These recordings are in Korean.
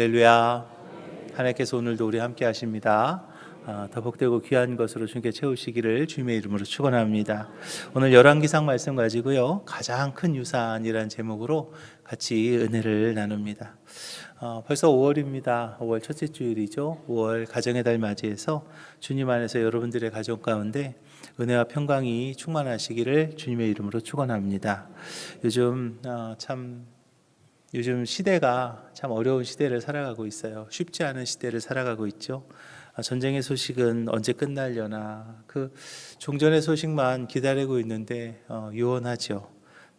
할렐루야. 하나님께서 오늘도 우리 함께 하십니다. 더 복되고 귀한 것으로 주님께 채우시기를 주님의 이름으로 축원합니다. 오늘 열왕기상 말씀 가지고요, 가장 큰 유산이라는 제목으로 같이 은혜를 나눕니다. 벌써 5월입니다. 5월 첫째 주일이죠. 5월 가정의 달 맞이해서 주님 안에서 여러분들의 가정 가운데 은혜와 평강이 충만하시기를 주님의 이름으로 축원합니다. 요즘 시대가 참 어려운 시대를 살아가고 있어요. 쉽지 않은 시대를 살아가고 있죠. 전쟁의 소식은 언제 끝날려나, 그 종전의 소식만 기다리고 있는데 요원하죠.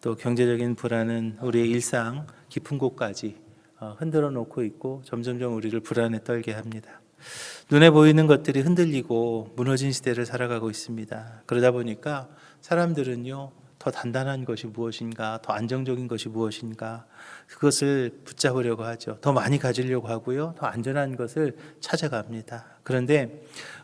또 경제적인 불안은 우리의 일상 깊은 곳까지 흔들어 놓고 있고 점점점 우리를 불안에 떨게 합니다. 눈에 보이는 것들이 흔들리고 무너진 시대를 살아가고 있습니다. 그러다 보니까 사람들은요, 더 단단한 것이 무엇인가, 더 안정적인 것이 무엇인가, 그것을 붙잡으려고 하죠. 더 많이 가지려고 하고요, 더 안전한 것을 찾아갑니다. 그런데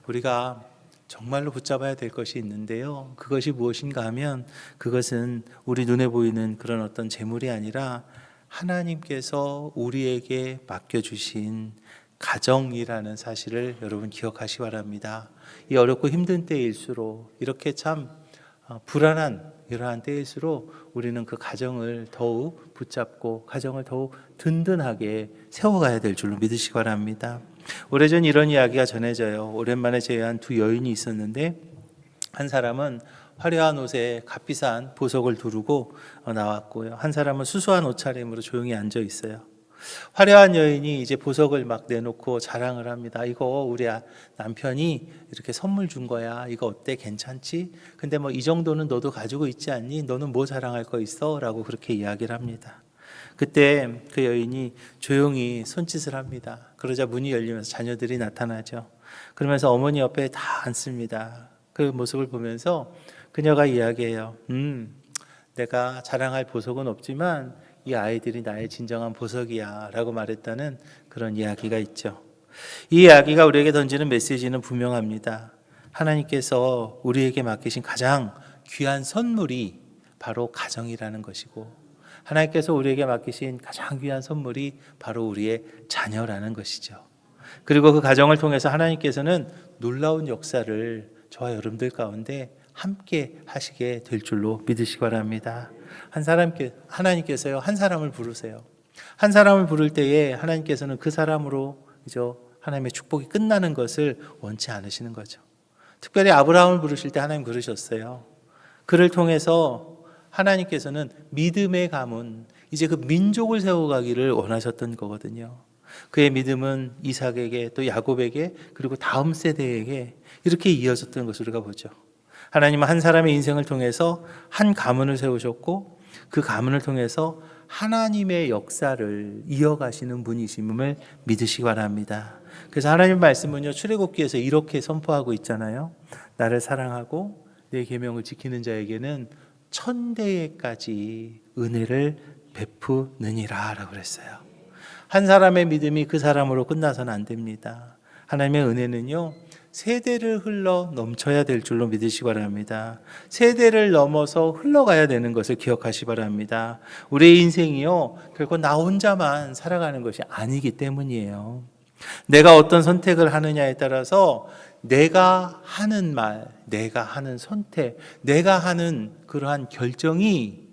우리가 정말로 붙잡아야 될 것이 있는데요, 그것이 무엇인가 하면 그것은 우리 눈에 보이는 그런 어떤 재물이 아니라 하나님께서 우리에게 맡겨주신 가정이라는 사실을 여러분 기억하시기 바랍니다. 이 어렵고 힘든 때일수록, 이렇게 참 불안한 이러한 때일수록 우리는 그 가정을 더욱 붙잡고 가정을 더욱 든든하게 세워가야 될 줄로 믿으시기 바랍니다. 오래전 이런 이야기가 전해져요. 오랜만에 제외한 두 여인이 있었는데, 한 사람은 화려한 옷에 값비싼 보석을 두르고 나왔고요, 한 사람은 수수한 옷차림으로 조용히 앉아 있어요. 화려한 여인이 이제 보석을 막 내놓고 자랑을 합니다. 이거 우리 남편이 이렇게 선물 준 거야. 이거 어때? 괜찮지? 근데 뭐 이 정도는 너도 가지고 있지 않니? 너는 뭐 자랑할 거 있어? 라고 그렇게 이야기를 합니다. 그때 그 여인이 조용히 손짓을 합니다. 그러자 문이 열리면서 자녀들이 나타나죠. 그러면서 어머니 옆에 다 앉습니다. 그 모습을 보면서 그녀가 이야기해요. 내가 자랑할 보석은 없지만 이 아이들이 나의 진정한 보석이야 라고 말했다는 그런 이야기가 있죠. 이 이야기가 우리에게 던지는 메시지는 분명합니다. 하나님께서 우리에게 맡기신 가장 귀한 선물이 바로 가정이라는 것이고, 하나님께서 우리에게 맡기신 가장 귀한 선물이 바로 우리의 자녀라는 것이죠. 그리고 그 가정을 통해서 하나님께서는 놀라운 역사를 저와 여러분들 가운데 함께 하시게 될 줄로 믿으시기 바랍니다. 하나님께서요, 한 사람을 부르세요. 한 사람을 부를 때에 하나님께서는 그 사람으로 하나님의 축복이 끝나는 것을 원치 않으시는 거죠. 특별히 아브라함을 부르실 때 하나님 그러셨어요. 그를 통해서 하나님께서는 믿음의 가문, 이제 그 민족을 세워가기를 원하셨던 거거든요. 그의 믿음은 이삭에게, 또 야곱에게, 그리고 다음 세대에게 이렇게 이어졌던 것을 우리가 보죠. 하나님은 한 사람의 인생을 통해서 한 가문을 세우셨고, 그 가문을 통해서 하나님의 역사를 이어가시는 분이심을 믿으시기 바랍니다. 그래서 하나님 말씀은요, 출애굽기에서 이렇게 선포하고 있잖아요. 나를 사랑하고 내 계명을 지키는 자에게는 천대에까지 은혜를 베푸느니라 라고 그랬어요. 한 사람의 믿음이 그 사람으로 끝나서는 안 됩니다. 하나님의 은혜는요, 세대를 흘러 넘쳐야 될 줄로 믿으시기 바랍니다. 세대를 넘어서 흘러가야 되는 것을 기억하시기 바랍니다. 우리의 인생이요, 결코 나 혼자만 살아가는 것이 아니기 때문이에요. 내가 어떤 선택을 하느냐에 따라서 내가 하는 말, 내가 하는 선택, 내가 하는 그러한 결정이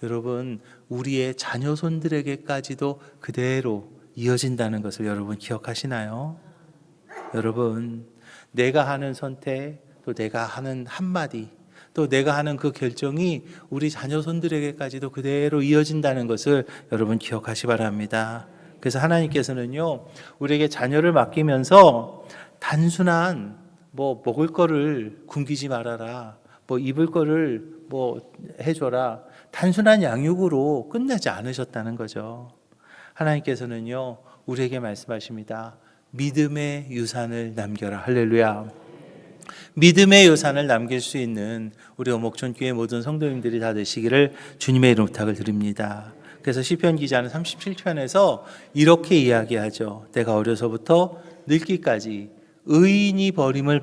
여러분 우리의 자녀손들에게까지도 그대로 이어진다는 것을 여러분 기억하시나요? 여러분, 내가 하는 선택, 또 내가 하는 한마디, 또 내가 하는 그 결정이 우리 자녀손들에게까지도 그대로 이어진다는 것을 여러분 기억하시 바랍니다. 그래서 하나님께서는요, 우리에게 자녀를 맡기면서 단순한 먹을 거를 굶기지 말아라, 입을 거를 해줘라, 단순한 양육으로 끝내지 않으셨다는 거죠. 하나님께서는요, 우리에게 말씀하십니다. 믿음의 유산을 남겨라. 할렐루야. 믿음의 유산을 남길 수 있는 우리 오목촌교회 모든 성도님들이 다 되시기를 주님의 이름으로 부탁을 드립니다. 그래서 시편 기자는 37편에서 이렇게 이야기하죠. 내가 어려서부터 늙기까지 의인이 버림을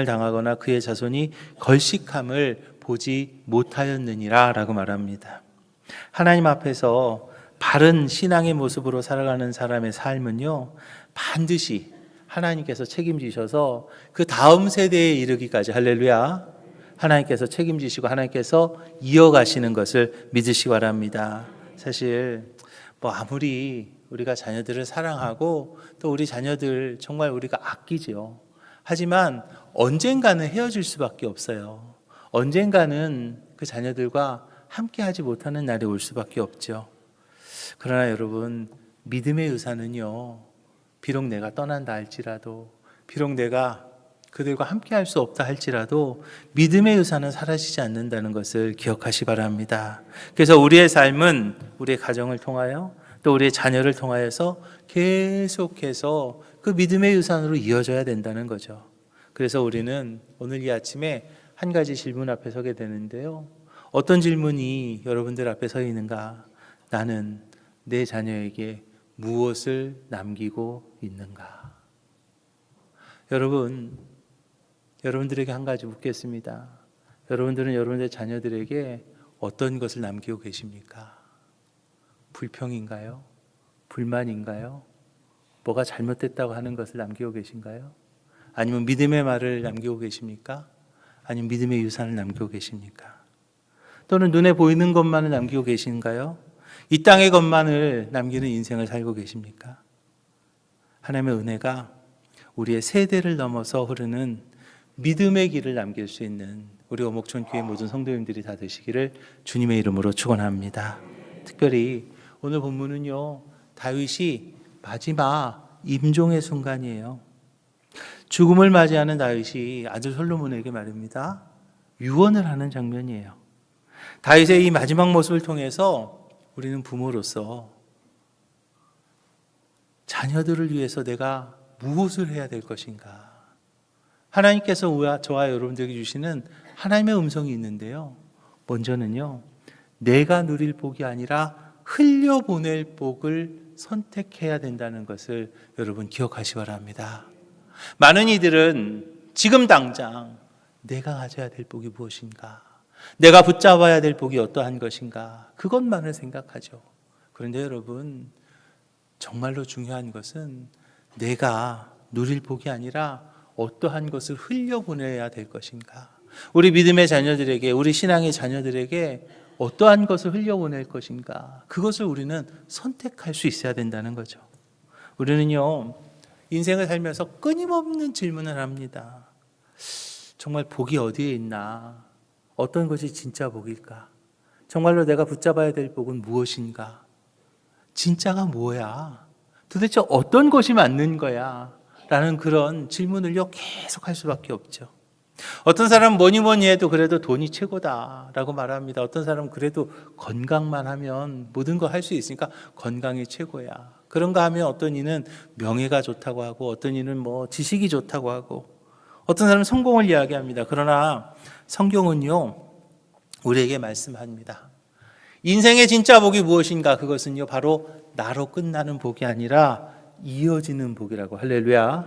당하거나 그의 자손이 걸식함을 보지 못하였느니라 라고 말합니다. 하나님 앞에서 바른 신앙의 모습으로 살아가는 사람의 삶은요, 반드시 하나님께서 책임지셔서 그 다음 세대에 이르기까지, 할렐루야, 하나님께서 책임지시고 하나님께서 이어가시는 것을 믿으시기 바랍니다. 사실 아무리 우리가 자녀들을 사랑하고 또 우리 자녀들 정말 우리가 아끼죠. 하지만 언젠가는 헤어질 수밖에 없어요. 언젠가는 그 자녀들과 함께하지 못하는 날이 올 수밖에 없죠. 그러나 여러분, 믿음의 유산은요, 비록 내가 떠난다 할지라도, 비록 내가 그들과 함께할 수 없다 할지라도 믿음의 유산은 사라지지 않는다는 것을 기억하시 바랍니다. 그래서 우리의 삶은 우리의 가정을 통하여 또 우리의 자녀를 통하여서 계속해서 그 믿음의 유산으로 이어져야 된다는 거죠. 그래서 우리는 오늘 이 아침에 한 가지 질문 앞에 서게 되는데요. 어떤 질문이 여러분들 앞에 서 있는가? 나는 내 자녀에게 무엇을 남기고 있는가? 여러분들에게 한 가지 묻겠습니다. 여러분들은 여러분의 자녀들에게 어떤 것을 남기고 계십니까? 불평인가요? 불만인가요? 뭐가 잘못됐다고 하는 것을 남기고 계신가요? 아니면 믿음의 말을 남기고 계십니까? 아니면 믿음의 유산을 남기고 계십니까? 또는 눈에 보이는 것만을 남기고 계신가요? 이 땅의 것만을 남기는 인생을 살고 계십니까? 하나님의 은혜가 우리의 세대를 넘어서 흐르는 믿음의 길을 남길 수 있는 우리 오목촌 교회 모든 성도님들이 다 되시기를 주님의 이름으로 축원합니다. 특별히 오늘 본문은요, 다윗이 마지막 임종의 순간이에요. 죽음을 맞이하는 다윗이 아들 솔로몬에게 말입니다. 유언을 하는 장면이에요. 다윗의 이 마지막 모습을 통해서 우리는 부모로서 자녀들을 위해서 내가 무엇을 해야 될 것인가? 하나님께서 저와 여러분들에게 주시는 하나님의 음성이 있는데요. 먼저는요, 내가 누릴 복이 아니라 흘려보낼 복을 선택해야 된다는 것을 여러분 기억하시기 바랍니다. 많은 이들은 지금 당장 내가 가져야 될 복이 무엇인가? 내가 붙잡아야 될 복이 어떠한 것인가? 그것만을 생각하죠. 그런데 여러분, 정말로 중요한 것은 내가 누릴 복이 아니라 어떠한 것을 흘려보내야 될 것인가? 우리 믿음의 자녀들에게, 우리 신앙의 자녀들에게 어떠한 것을 흘려보낼 것인가? 그것을 우리는 선택할 수 있어야 된다는 거죠. 우리는요, 인생을 살면서 끊임없는 질문을 합니다. 정말 복이 어디에 있나? 어떤 것이 진짜 복일까? 정말로 내가 붙잡아야 될 복은 무엇인가? 진짜가 뭐야? 도대체 어떤 것이 맞는 거야? 라는 그런 질문을요, 계속 할 수밖에 없죠. 어떤 사람은 뭐니 해도 그래도 돈이 최고다라고 말합니다. 어떤 사람은 그래도 건강만 하면 모든 거 할 수 있으니까 건강이 최고야. 그런가 하면 어떤 이는 명예가 좋다고 하고, 어떤 이는 지식이 좋다고 하고, 어떤 사람은 성공을 이야기합니다. 그러나 성경은요, 우리에게 말씀합니다. 인생의 진짜 복이 무엇인가? 그것은요, 바로 나로 끝나는 복이 아니라 이어지는 복이라고. 할렐루야.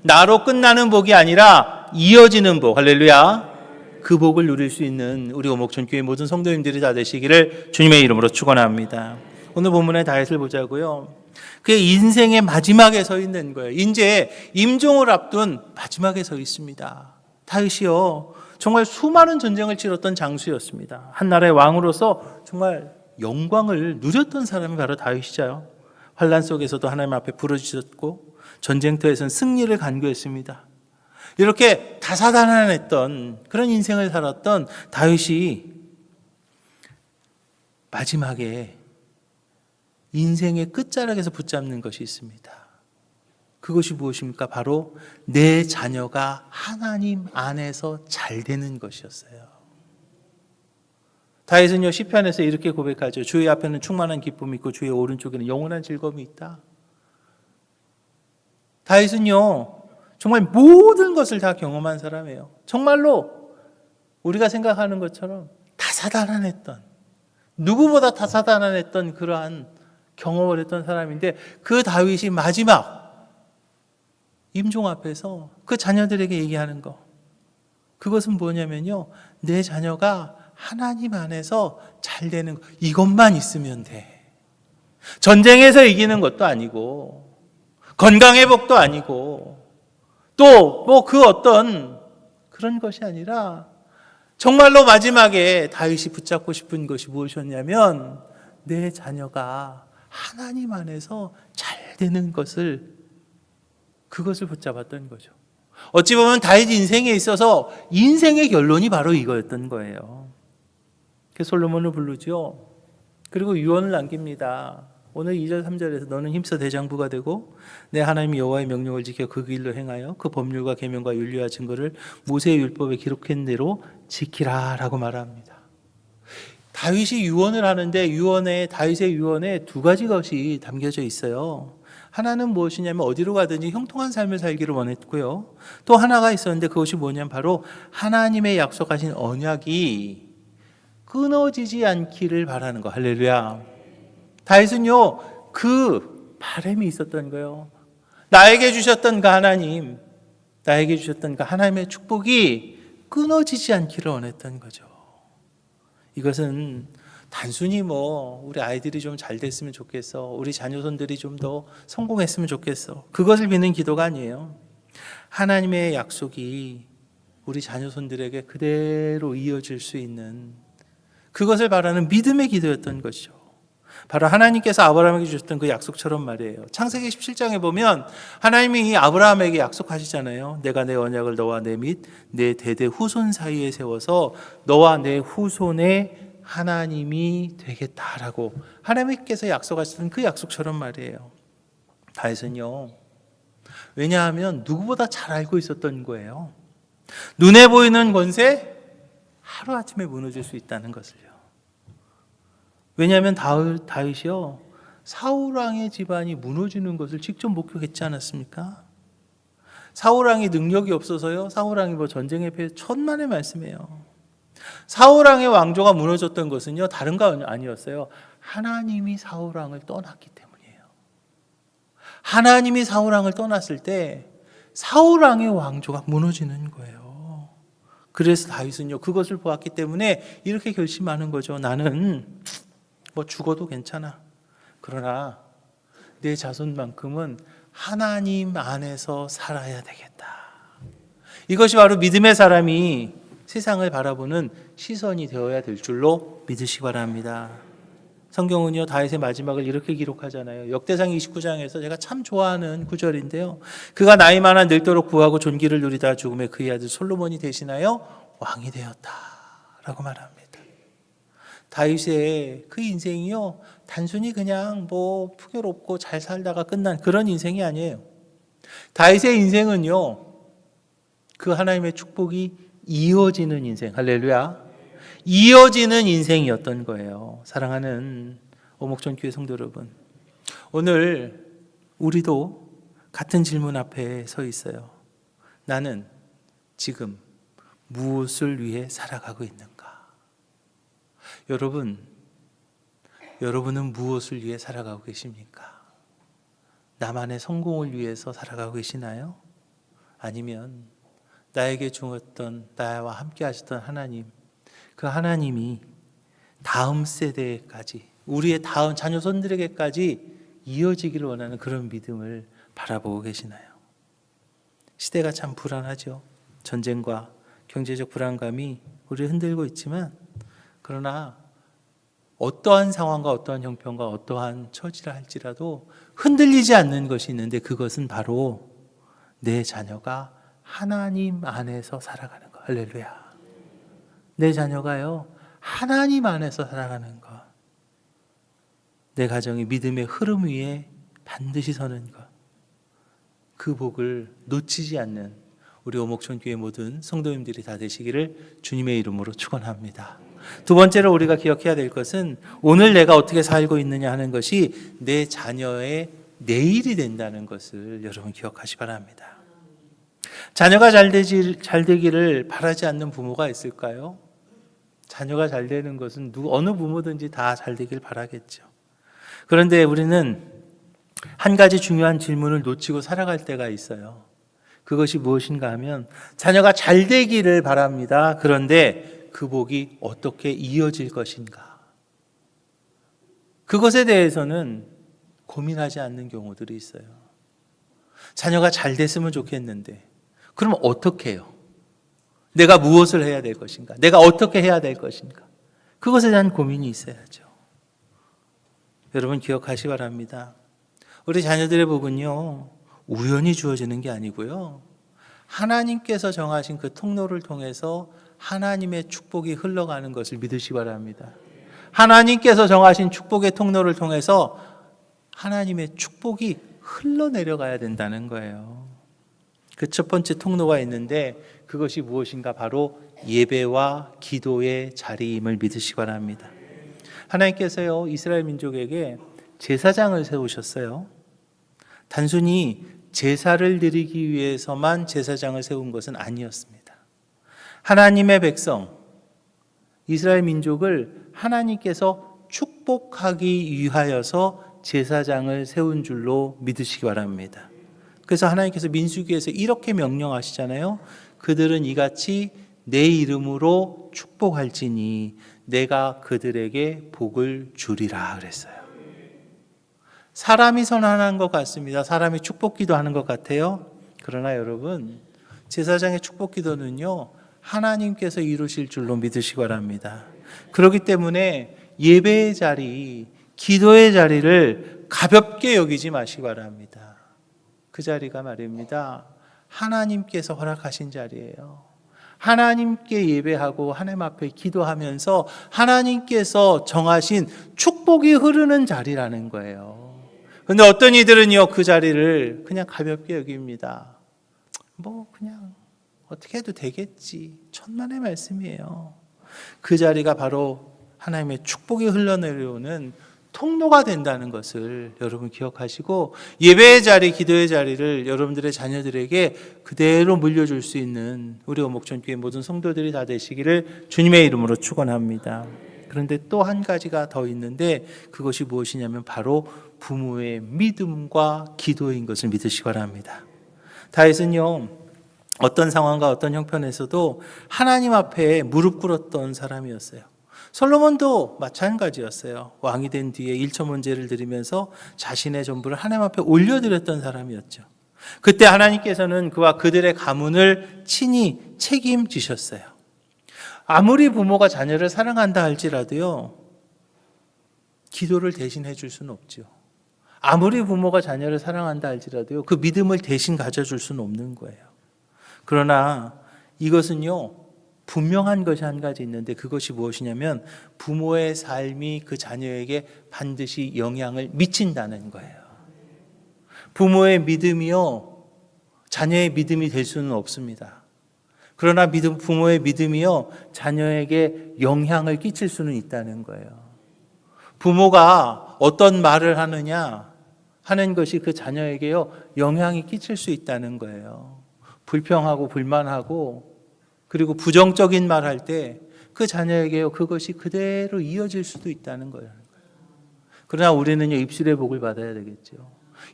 나로 끝나는 복이 아니라 이어지는 복. 할렐루야. 그 복을 누릴 수 있는 우리 오목촌 교회 모든 성도님들이 다 되시기를 주님의 이름으로 축원합니다. 오늘 본문의 다윗을 보자고요. 그의 인생의 마지막에 서 있는 거예요. 이제 임종을 앞둔 마지막에 서 있습니다. 다윗이요, 정말 수많은 전쟁을 치렀던 장수였습니다. 한 나라의 왕으로서 정말 영광을 누렸던 사람이 바로 다윗이죠. 환난 속에서도 하나님 앞에 부르짖었고 전쟁터에서는 승리를 간구했습니다. 이렇게 다사다난했던 그런 인생을 살았던 다윗이 마지막에 인생의 끝자락에서 붙잡는 것이 있습니다. 그것이 무엇입니까? 바로 내 자녀가 하나님 안에서 잘 되는 것이었어요. 다윗은요, 시편에서 이렇게 고백하죠. 주의 앞에는 충만한 기쁨이 있고 주의 오른쪽에는 영원한 즐거움이 있다. 다윗은요, 정말 모든 것을 다 경험한 사람이에요. 정말로 우리가 생각하는 것처럼 다사다난했던, 누구보다 다사다난했던 그러한 경험을 했던 사람인데, 그 다윗이 마지막 임종 앞에서 그 자녀들에게 얘기하는 거, 그것은 뭐냐면요, 내 자녀가 하나님 안에서 잘 되는 거, 이것만 있으면 돼. 전쟁에서 이기는 것도 아니고 건강회복도 아니고 또 뭐 그 어떤 그런 것이 아니라 정말로 마지막에 다윗이 붙잡고 싶은 것이 무엇이었냐면 내 자녀가 하나님 안에서 잘 되는 것을, 그것을 붙잡았던 거죠. 어찌 보면 다윗 인생에 있어서 인생의 결론이 바로 이거였던 거예요. 그래서 솔로몬을 부르죠. 그리고 유언을 남깁니다. 오늘 2절 3절에서 너는 힘써 대장부가 되고 내 하나님 여호와의 명령을 지켜 그 길로 행하여 그 법률과 계명과 윤리와 증거를 모세의 율법에 기록한 대로 지키라 라고 말합니다. 다윗이 유언을 하는데 다윗의 유언에 두 가지 것이 담겨져 있어요. 하나는 무엇이냐면 어디로 가든지 형통한 삶을 살기를 원했고요. 또 하나가 있었는데 그것이 뭐냐면 바로 하나님의 약속하신 언약이 끊어지지 않기를 바라는 거. 할렐루야. 다윗은요, 그 바람이 있었던 거예요. 나에게 주셨던 그 하나님, 나에게 주셨던 그 하나님의 축복이 끊어지지 않기를 원했던 거죠. 이것은 단순히 우리 아이들이 좀 잘 됐으면 좋겠어, 우리 자녀손들이 좀 더 성공했으면 좋겠어, 그것을 비는 기도가 아니에요. 하나님의 약속이 우리 자녀손들에게 그대로 이어질 수 있는 그것을 바라는 믿음의 기도였던 것이죠. 바로 하나님께서 아브라함에게 주셨던 그 약속처럼 말이에요. 창세기 17장에 보면 하나님이 아브라함에게 약속하시잖아요. 내가 내 언약을 너와 내 및 내 대대 후손 사이에 세워서 너와 내 후손의 하나님이 되겠다라고 하나님께서 약속하셨던 그 약속처럼 말이에요. 다윗은요, 왜냐하면 누구보다 잘 알고 있었던 거예요. 눈에 보이는 권세 하루아침에 무너질 수 있다는 것을요. 왜냐하면 다윗이요, 사울왕의 집안이 무너지는 것을 직접 목격했지 않았습니까? 사울왕이 능력이 없어서요, 사울왕이 전쟁에 패해 천만의 말씀이에요. 사울왕의 왕조가 무너졌던 것은요, 다른 거 아니었어요. 하나님이 사울왕을 떠났기 때문이에요. 하나님이 사울왕을 떠났을 때 사울왕의 왕조가 무너지는 거예요. 그래서 다윗은요, 그것을 보았기 때문에 이렇게 결심하는 거죠. 나는 죽어도 괜찮아. 그러나 내 자손만큼은 하나님 안에서 살아야 되겠다. 이것이 바로 믿음의 사람이 세상을 바라보는 시선이 되어야 될 줄로 믿으시기 바랍니다. 성경은요, 다윗의 마지막을 이렇게 기록하잖아요. 역대상 29장에서 제가 참 좋아하는 구절인데요. 그가 나이 많아 늙도록 부하고 존귀를 누리다 죽음에 그의 아들 솔로몬이 대신하여 왕이 되었다 라고 말합니다. 다윗의 그 인생이요, 단순히 그냥 풍요롭고 잘 살다가 끝난 그런 인생이 아니에요. 다윗의 인생은요, 그 하나님의 축복이 이어지는 인생, 할렐루야, 이어지는 인생이었던 거예요. 사랑하는 오목전교회 성도 여러분, 오늘 우리도 같은 질문 앞에 서 있어요. 나는 지금 무엇을 위해 살아가고 있는가? 여러분은 무엇을 위해 살아가고 계십니까? 나만의 성공을 위해서 살아가고 계시나요? 아니면 나에게 주었던, 나와 함께 하셨던 하나님, 그 하나님이 다음 세대까지, 우리의 다음 자녀손들에게까지 이어지기를 원하는 그런 믿음을 바라보고 계시나요? 시대가 참 불안하죠. 전쟁과 경제적 불안감이 우리를 흔들고 있지만, 그러나 어떠한 상황과 어떠한 형편과 어떠한 처지를 할지라도 흔들리지 않는 것이 있는데, 그것은 바로 내 자녀가 하나님 안에서 살아가는 것. 할렐루야. 내 자녀가요, 하나님 안에서 살아가는 것. 내 가정이 믿음의 흐름 위에 반드시 서는 것. 그 복을 놓치지 않는 우리 오목촌교회 모든 성도님들이 다 되시기를 주님의 이름으로 축원합니다. 두 번째로 우리가 기억해야 될 것은 오늘 내가 어떻게 살고 있느냐 하는 것이 내 자녀의 내일이 된다는 것을 여러분 기억하시 바랍니다. 자녀가 잘 되기를 바라지 않는 부모가 있을까요? 자녀가 잘 되는 것은 어느 부모든지 다 잘 되길 바라겠죠. 그런데 우리는 한 가지 중요한 질문을 놓치고 살아갈 때가 있어요. 그것이 무엇인가 하면, 자녀가 잘 되기를 바랍니다. 그런데 그 복이 어떻게 이어질 것인가? 그것에 대해서는 고민하지 않는 경우들이 있어요. 자녀가 잘 됐으면 좋겠는데 그럼 어떻게 해요? 내가 무엇을 해야 될 것인가? 내가 어떻게 해야 될 것인가? 그것에 대한 고민이 있어야죠. 여러분 기억하시기 바랍니다. 우리 자녀들의 복은요, 우연히 주어지는 게 아니고요, 하나님께서 정하신 그 통로를 통해서 하나님의 축복이 흘러가는 것을 믿으시기 바랍니다. 하나님께서 정하신 축복의 통로를 통해서 하나님의 축복이 흘러내려가야 된다는 거예요. 그 첫 번째 통로가 있는데 그것이 무엇인가? 바로 예배와 기도의 자리임을 믿으시기 바랍니다. 하나님께서요, 이스라엘 민족에게 제사장을 세우셨어요. 단순히 제사를 드리기 위해서만 제사장을 세운 것은 아니었습니다. 하나님의 백성, 이스라엘 민족을 하나님께서 축복하기 위하여서 제사장을 세운 줄로 믿으시기 바랍니다. 그래서 하나님께서 민수기에서 이렇게 명령하시잖아요. 그들은 이같이 내 이름으로 축복할지니 내가 그들에게 복을 주리라 그랬어요. 사람이 선언한 것 같습니다. 사람이 축복 기도하는 것 같아요. 그러나 여러분, 제사장의 축복 기도는요, 하나님께서 이루실 줄로 믿으시기 바랍니다. 그렇기 때문에 예배의 자리, 기도의 자리를 가볍게 여기지 마시기 바랍니다. 그 자리가 말입니다, 하나님께서 허락하신 자리예요. 하나님께 예배하고 하나님 앞에 기도하면서 하나님께서 정하신 축복이 흐르는 자리라는 거예요. 그런데 어떤 이들은요, 그 자리를 그냥 가볍게 여깁니다. 그냥 어떻게 해도 되겠지. 천만의 말씀이에요. 그 자리가 바로 하나님의 축복이 흘러내려오는 통로가 된다는 것을 여러분 기억하시고, 예배의 자리, 기도의 자리를 여러분들의 자녀들에게 그대로 물려줄 수 있는 우리 오목전교회 모든 성도들이 다 되시기를 주님의 이름으로 축원합니다. 그런데 또 한 가지가 더 있는데 그것이 무엇이냐면 바로 부모의 믿음과 기도인 것을 믿으시기 바랍니다. 다윗은요, 어떤 상황과 어떤 형편에서도 하나님 앞에 무릎 꿇었던 사람이었어요. 솔로몬도 마찬가지였어요. 왕이 된 뒤에 일처문제를 드리면서 자신의 전부를 하나님 앞에 올려드렸던 사람이었죠. 그때 하나님께서는 그와 그들의 가문을 친히 책임지셨어요. 아무리 부모가 자녀를 사랑한다 할지라도요, 기도를 대신해 줄 수는 없죠. 아무리 부모가 자녀를 사랑한다 할지라도요, 그 믿음을 대신 가져줄 수는 없는 거예요. 그러나 이것은요, 분명한 것이 한 가지 있는데 그것이 무엇이냐면 부모의 삶이 그 자녀에게 반드시 영향을 미친다는 거예요. 부모의 믿음이요, 자녀의 믿음이 될 수는 없습니다. 그러나 부모의 믿음이요, 자녀에게 영향을 끼칠 수는 있다는 거예요. 부모가 어떤 말을 하느냐 하는 것이 그 자녀에게요, 영향이 끼칠 수 있다는 거예요. 불평하고 불만하고 그리고 부정적인 말 할 때 그 자녀에게요, 그것이 그대로 이어질 수도 있다는 거예요. 그러나 우리는요, 입술의 복을 받아야 되겠죠.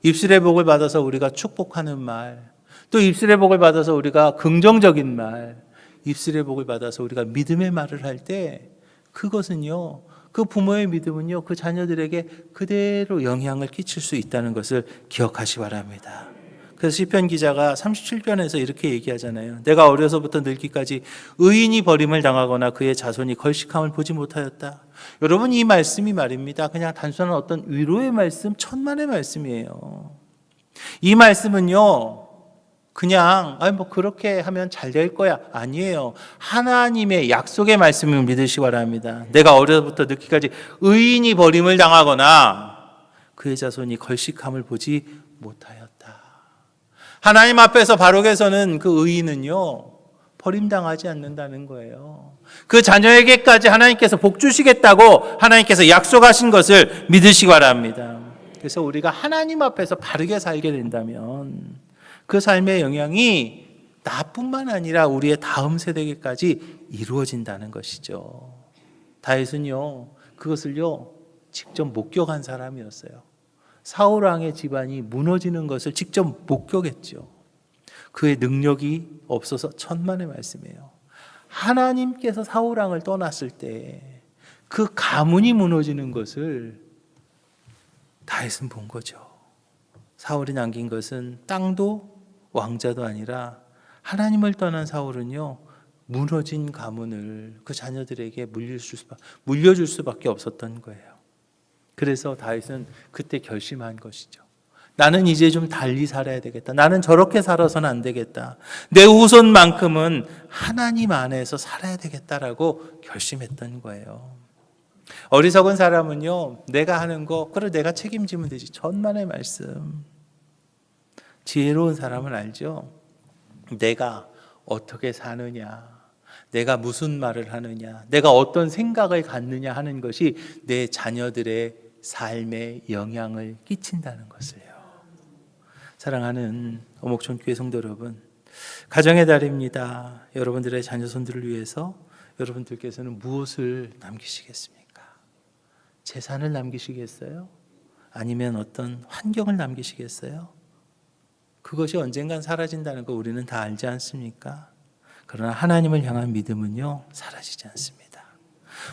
입술의 복을 받아서 우리가 축복하는 말, 또 입술의 복을 받아서 우리가 긍정적인 말, 입술의 복을 받아서 우리가 믿음의 말을 할 때 그것은요, 그 부모의 믿음은요, 그 자녀들에게 그대로 영향을 끼칠 수 있다는 것을 기억하시기 바랍니다. 그래서 시편 기자가 37편에서 이렇게 얘기하잖아요. 내가 어려서부터 늙기까지 의인이 버림을 당하거나 그의 자손이 걸식함을 보지 못하였다. 여러분, 이 말씀이 말입니다, 그냥 단순한 어떤 위로의 말씀, 천만의 말씀이에요. 이 말씀은요, 그냥 그렇게 하면 잘 될 거야, 아니에요. 하나님의 약속의 말씀을 믿으시기 바랍니다. 내가 어려서부터 늙기까지 의인이 버림을 당하거나 그의 자손이 걸식함을 보지 못하였다. 하나님 앞에서 바르게 서는 그 의인은요, 버림당하지 않는다는 거예요. 그 자녀에게까지 하나님께서 복 주시겠다고 하나님께서 약속하신 것을 믿으시기 바랍니다. 그래서 우리가 하나님 앞에서 바르게 살게 된다면 그 삶의 영향이 나뿐만 아니라 우리의 다음 세대에게까지 이루어진다는 것이죠. 다윗은요, 그것을요, 직접 목격한 사람이었어요. 사울 왕의 집안이 무너지는 것을 직접 목격했죠. 그의 능력이 없어서 천만의 말씀이에요. 하나님께서 사울 왕을 떠났을 때 그 가문이 무너지는 것을 다윗은 본 거죠. 사울이 남긴 것은 땅도 왕자도 아니라 하나님을 떠난 사울은요, 무너진 가문을 그 자녀들에게 물려줄 수밖에 없었던 거예요. 그래서 다윗은 그때 결심한 것이죠. 나는 이제 좀 달리 살아야 되겠다. 나는 저렇게 살아서는 안 되겠다. 내 후손만큼은 하나님 안에서 살아야 되겠다라고 결심했던 거예요. 어리석은 사람은요, 내가 하는 거, 그래 내가 책임지면 되지. 천만의 말씀. 지혜로운 사람은 알죠. 내가 어떻게 사느냐, 내가 무슨 말을 하느냐, 내가 어떤 생각을 갖느냐 하는 것이 내 자녀들의 삶에 영향을 끼친다는 것을요. 사랑하는 어목촌교회 성도 여러분, 가정의 달입니다. 여러분들의 자녀손들을 위해서 여러분들께서는 무엇을 남기시겠습니까? 재산을 남기시겠어요? 아니면 어떤 환경을 남기시겠어요? 그것이 언젠간 사라진다는 거 우리는 다 알지 않습니까? 그러나 하나님을 향한 믿음은요, 사라지지 않습니다.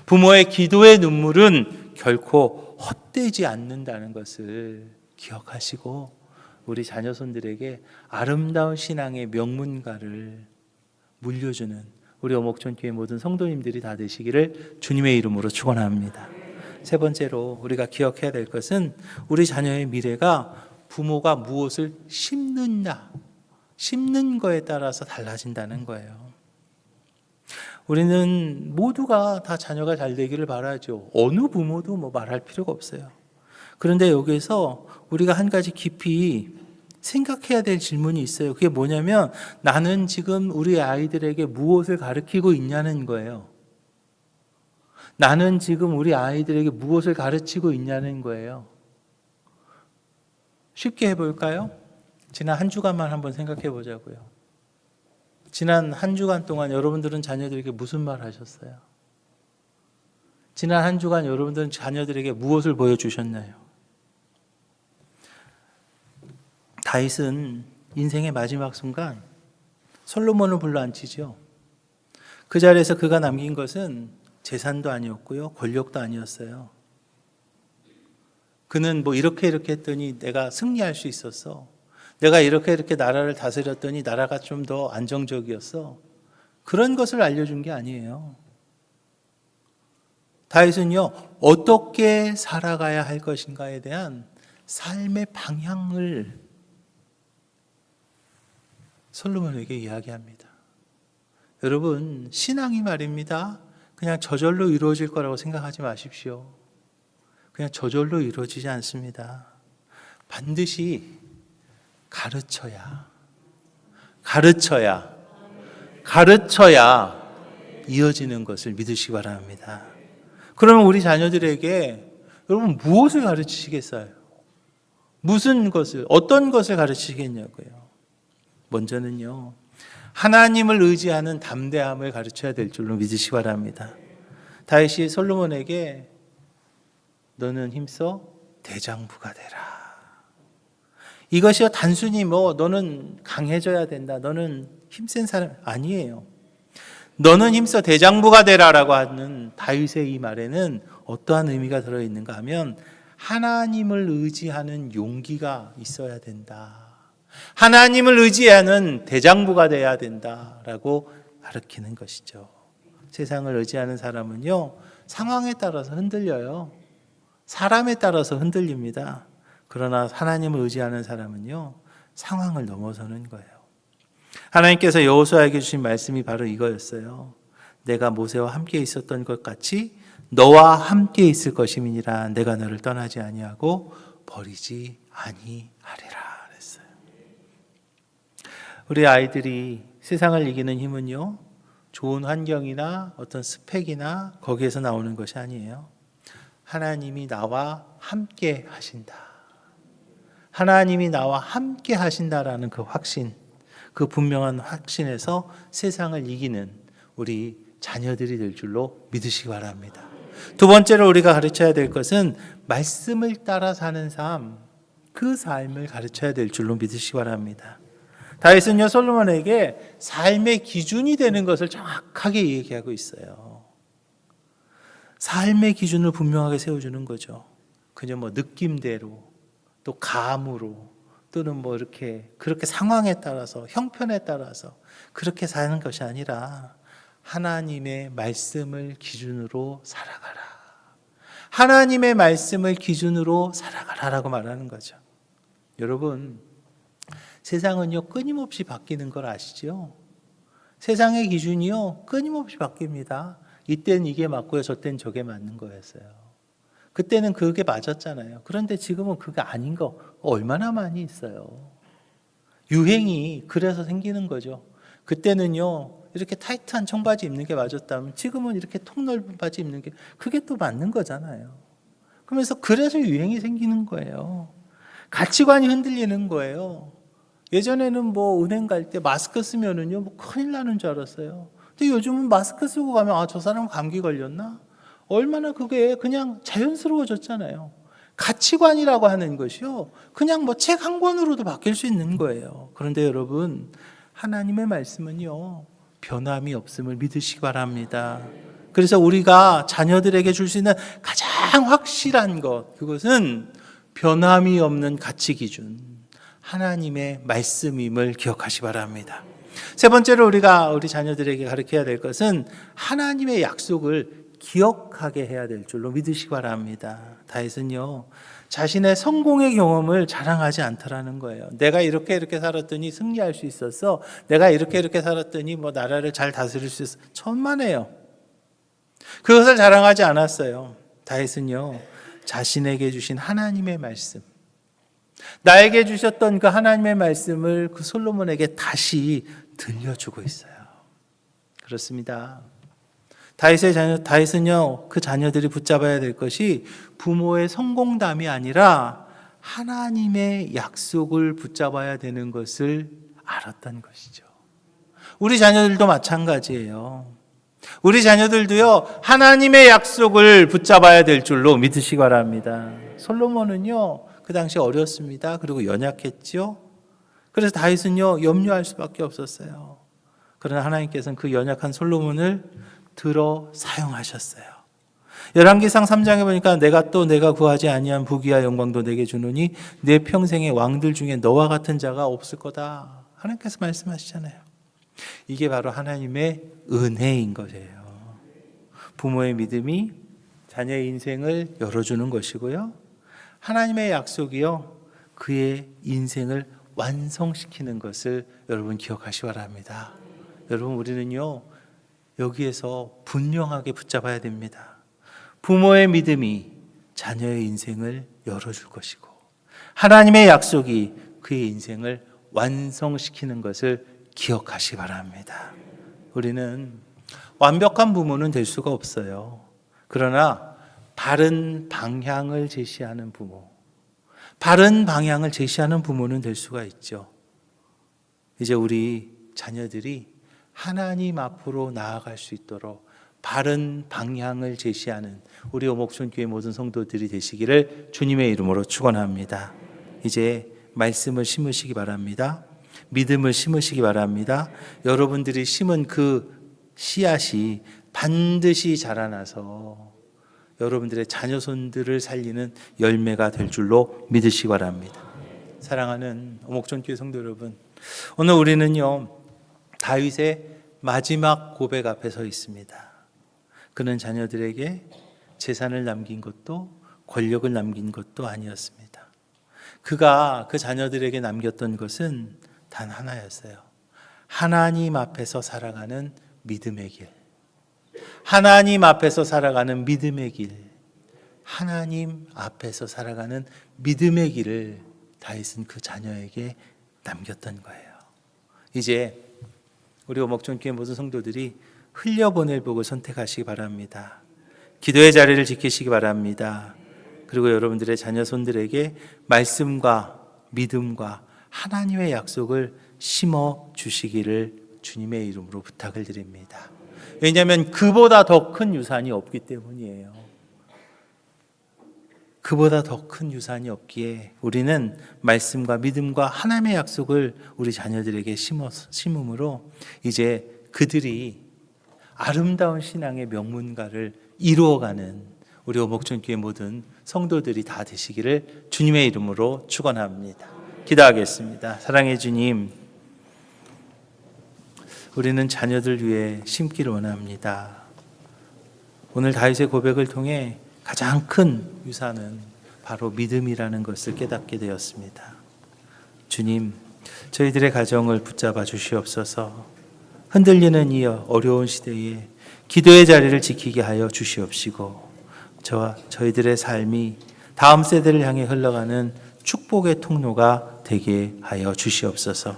부모의 기도의 눈물은 결코 헛되지 않는다는 것을 기억하시고 우리 자녀손들에게 아름다운 신앙의 명문가를 물려주는 우리 어목촌교회 모든 성도님들이 다 되시기를 주님의 이름으로 축원합니다. 세 번째로 우리가 기억해야 될 것은 우리 자녀의 미래가 부모가 무엇을 심느냐, 심는 거에 따라서 달라진다는 거예요. 우리는 모두가 다 자녀가 잘 되기를 바라죠. 어느 부모도 말할 필요가 없어요. 그런데 여기서 우리가 한 가지 깊이 생각해야 될 질문이 있어요. 그게 뭐냐면 나는 지금 우리 아이들에게 무엇을 가르치고 있냐는 거예요. 나는 지금 우리 아이들에게 무엇을 가르치고 있냐는 거예요. 쉽게 해볼까요? 지난 한 주간만 한번 생각해 보자고요. 지난 한 주간 동안 여러분들은 자녀들에게 무슨 말 하셨어요? 지난 한 주간 여러분들은 자녀들에게 무엇을 보여주셨나요? 다윗은 인생의 마지막 순간 솔로몬을 불러앉히죠. 그 자리에서 그가 남긴 것은 재산도 아니었고요, 권력도 아니었어요. 그는 이렇게 했더니 내가 승리할 수 있었어. 내가 이렇게 나라를 다스렸더니 나라가 좀 더 안정적이었어. 그런 것을 알려준 게 아니에요. 다윗은요, 어떻게 살아가야 할 것인가에 대한 삶의 방향을 솔로몬에게 이야기합니다. 여러분, 신앙이 말입니다. 그냥 저절로 이루어질 거라고 생각하지 마십시오. 그냥 저절로 이루어지지 않습니다. 반드시 가르쳐야 이어지는 것을 믿으시기 바랍니다. 그러면 우리 자녀들에게 여러분 무엇을 가르치시겠어요? 무슨 것을, 어떤 것을 가르치시겠냐고요? 먼저는요, 하나님을 의지하는 담대함을 가르쳐야 될 줄로 믿으시기 바랍니다. 다윗이 솔로몬에게 너는 힘써 대장부가 되라. 이것이 단순히 너는 강해져야 된다, 너는 힘센 사람 아니에요. 너는 힘써 대장부가 되라라고 하는 다윗의 이 말에는 어떠한 의미가 들어있는가 하면 하나님을 의지하는 용기가 있어야 된다. 하나님을 의지하는 대장부가 돼야 된다라고 가르치는 것이죠. 세상을 의지하는 사람은요, 상황에 따라서 흔들려요. 사람에 따라서 흔들립니다. 그러나 하나님을 의지하는 사람은요, 상황을 넘어서는 거예요. 하나님께서 여호수아에게 주신 말씀이 바로 이거였어요. 내가 모세와 함께 있었던 것 같이 너와 함께 있을 것임이니라. 내가 너를 떠나지 아니하고 버리지 아니하리라 그랬어요. 우리 아이들이 세상을 이기는 힘은요, 좋은 환경이나 어떤 스펙이나 거기에서 나오는 것이 아니에요. 하나님이 나와 함께 하신다. 하나님이 나와 함께 하신다라는 그 확신, 그 분명한 확신에서 세상을 이기는 우리 자녀들이 될 줄로 믿으시기 바랍니다. 두 번째로 우리가 가르쳐야 될 것은 말씀을 따라 사는 삶, 그 삶을 가르쳐야 될 줄로 믿으시기 바랍니다. 다윗은요, 솔로몬에게 삶의 기준이 되는 것을 정확하게 얘기하고 있어요. 삶의 기준을 분명하게 세워주는 거죠. 그냥 뭐 느낌대로 또 감으로 또는 뭐 이렇게 그렇게 상황에 따라서 형편에 따라서 그렇게 사는 것이 아니라 하나님의 말씀을 기준으로 살아가라. 하나님의 말씀을 기준으로 살아가라라고 말하는 거죠. 여러분, 세상은요 끊임없이 바뀌는 걸 아시죠? 세상의 기준이요 끊임없이 바뀝니다. 이때는 이게 맞고요, 저때는 저게 맞는 거였어요. 그때는 그게 맞았잖아요. 그런데 지금은 그게 아닌 거 얼마나 많이 있어요. 유행이 그래서 생기는 거죠. 그때는요 이렇게 타이트한 청바지 입는 게 맞았다면 지금은 이렇게 통 넓은 바지 입는 게 그게 또 맞는 거잖아요. 그러면서 그래서 유행이 생기는 거예요. 가치관이 흔들리는 거예요. 예전에는 뭐 은행 갈 때 마스크 쓰면은요 뭐 큰일 나는 줄 알았어요. 근데 요즘은 마스크 쓰고 가면 저 사람 감기 걸렸나? 얼마나 그게 그냥 자연스러워졌잖아요. 가치관이라고 하는 것이요 그냥 뭐 책 한 권으로도 바뀔 수 있는 거예요. 그런데 여러분, 하나님의 말씀은요 변함이 없음을 믿으시기 바랍니다. 그래서 우리가 자녀들에게 줄 수 있는 가장 확실한 것, 그것은 변함이 없는 가치 기준, 하나님의 말씀임을 기억하시기 바랍니다. 세 번째로 우리가 우리 자녀들에게 가르쳐야 될 것은 하나님의 약속을 기억하게 해야 될 줄로 믿으시기 바랍니다. 다윗은요 자신의 성공의 경험을 자랑하지 않더라는 거예요. 내가 이렇게 살았더니 승리할 수 있었어. 내가 이렇게 살았더니 뭐 나라를 잘 다스릴 수 있어. 천만에요. 그것을 자랑하지 않았어요. 다윗은요 자신에게 주신 하나님의 말씀, 나에게 주셨던 그 하나님의 말씀을 그 솔로몬에게 다시 들려주고 있어요. 그렇습니다. 다윗은요 그 자녀들이 붙잡아야 될 것이 부모의 성공담이 아니라 하나님의 약속을 붙잡아야 되는 것을 알았던 것이죠. 우리 자녀들도 마찬가지예요. 우리 자녀들도요 하나님의 약속을 붙잡아야 될 줄로 믿으시기 바랍니다. 솔로몬은요 그 당시 어렸습니다. 그리고 연약했죠. 그래서 다윗은요 염려할 수밖에 없었어요. 그러나 하나님께서는 그 연약한 솔로몬을 들어 사용하셨어요. 열왕기상 3장에 보니까 내가 구하지 아니한 부귀와 영광도 내게 주노니 내 평생의 왕들 중에 너와 같은 자가 없을 거다. 하나님께서 말씀하시잖아요. 이게 바로 하나님의 은혜인 거예요. 부모의 믿음이 자녀의 인생을 열어주는 것이고요. 하나님의 약속이요 그의 인생을 완성시키는 것을 여러분 기억하시기 바랍니다. 여러분, 우리는요 여기에서 분명하게 붙잡아야 됩니다. 부모의 믿음이 자녀의 인생을 열어줄 것이고 하나님의 약속이 그의 인생을 완성시키는 것을 기억하시기 바랍니다. 우리는 완벽한 부모는 될 수가 없어요. 그러나 바른 방향을 제시하는 부모, 바른 방향을 제시하는 부모는 될 수가 있죠. 이제 우리 자녀들이 하나님 앞으로 나아갈 수 있도록 바른 방향을 제시하는 우리 오목촌교회 모든 성도들이 되시기를 주님의 이름으로 축원합니다. 이제 말씀을 심으시기 바랍니다. 믿음을 심으시기 바랍니다. 여러분들이 심은 그 씨앗이 반드시 자라나서 여러분들의 자녀손들을 살리는 열매가 될 줄로 믿으시기 바랍니다. 사랑하는 오목촌교회 성도 여러분, 오늘 우리는요 다윗의 마지막 고백 앞에 서 있습니다. 그는 자녀들에게 재산을 남긴 것도 권력을 남긴 것도 아니었습니다. 그가 그 자녀들에게 남겼던 것은 단 하나였어요. 하나님 앞에서 살아가는 믿음의 길. 하나님 앞에서 살아가는 믿음의 길. 하나님 앞에서 살아가는 믿음의 길을 다윗은 그 자녀에게 남겼던 거예요. 이제 우리 오목촌교회 모든 성도들이 흘려보낼 복을 선택하시기 바랍니다. 기도의 자리를 지키시기 바랍니다. 그리고 여러분들의 자녀손들에게 말씀과 믿음과 하나님의 약속을 심어 주시기를 주님의 이름으로 부탁을 드립니다. 왜냐하면 그보다 더 큰 유산이 없기 때문이에요. 그보다 더 큰 유산이 없기에 우리는 말씀과 믿음과 하나님의 약속을 우리 자녀들에게 심음으로 이제 그들이 아름다운 신앙의 명문가를 이루어가는 우리 오목촌교회 모든 성도들이 다 되시기를 주님의 이름으로 축원합니다. 기도하겠습니다. 사랑의 주님, 우리는 자녀들 위해 심기를 원합니다. 오늘 다윗의 고백을 통해 가장 큰 유산은 바로 믿음이라는 것을 깨닫게 되었습니다. 주님, 저희들의 가정을 붙잡아 주시옵소서. 흔들리는 이 어려운 시대에 기도의 자리를 지키게 하여 주시옵시고, 저와 저희들의 삶이 다음 세대를 향해 흘러가는 축복의 통로가 되게 하여 주시옵소서.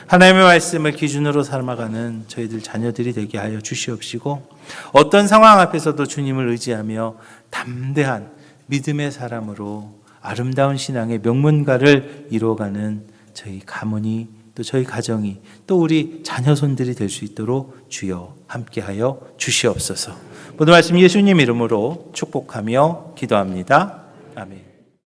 하나님의 말씀을 기준으로 살아가는 저희들 자녀들이 되게 하여 주시옵시고, 어떤 상황 앞에서도 주님을 의지하며 담대한 믿음의 사람으로 아름다운 신앙의 명문가를 이루어가는 저희 가문이, 또 저희 가정이, 또 우리 자녀손들이 될 수 있도록 주여 함께하여 주시옵소서. 모든 말씀 예수님 이름으로 축복하며 기도합니다. 아멘.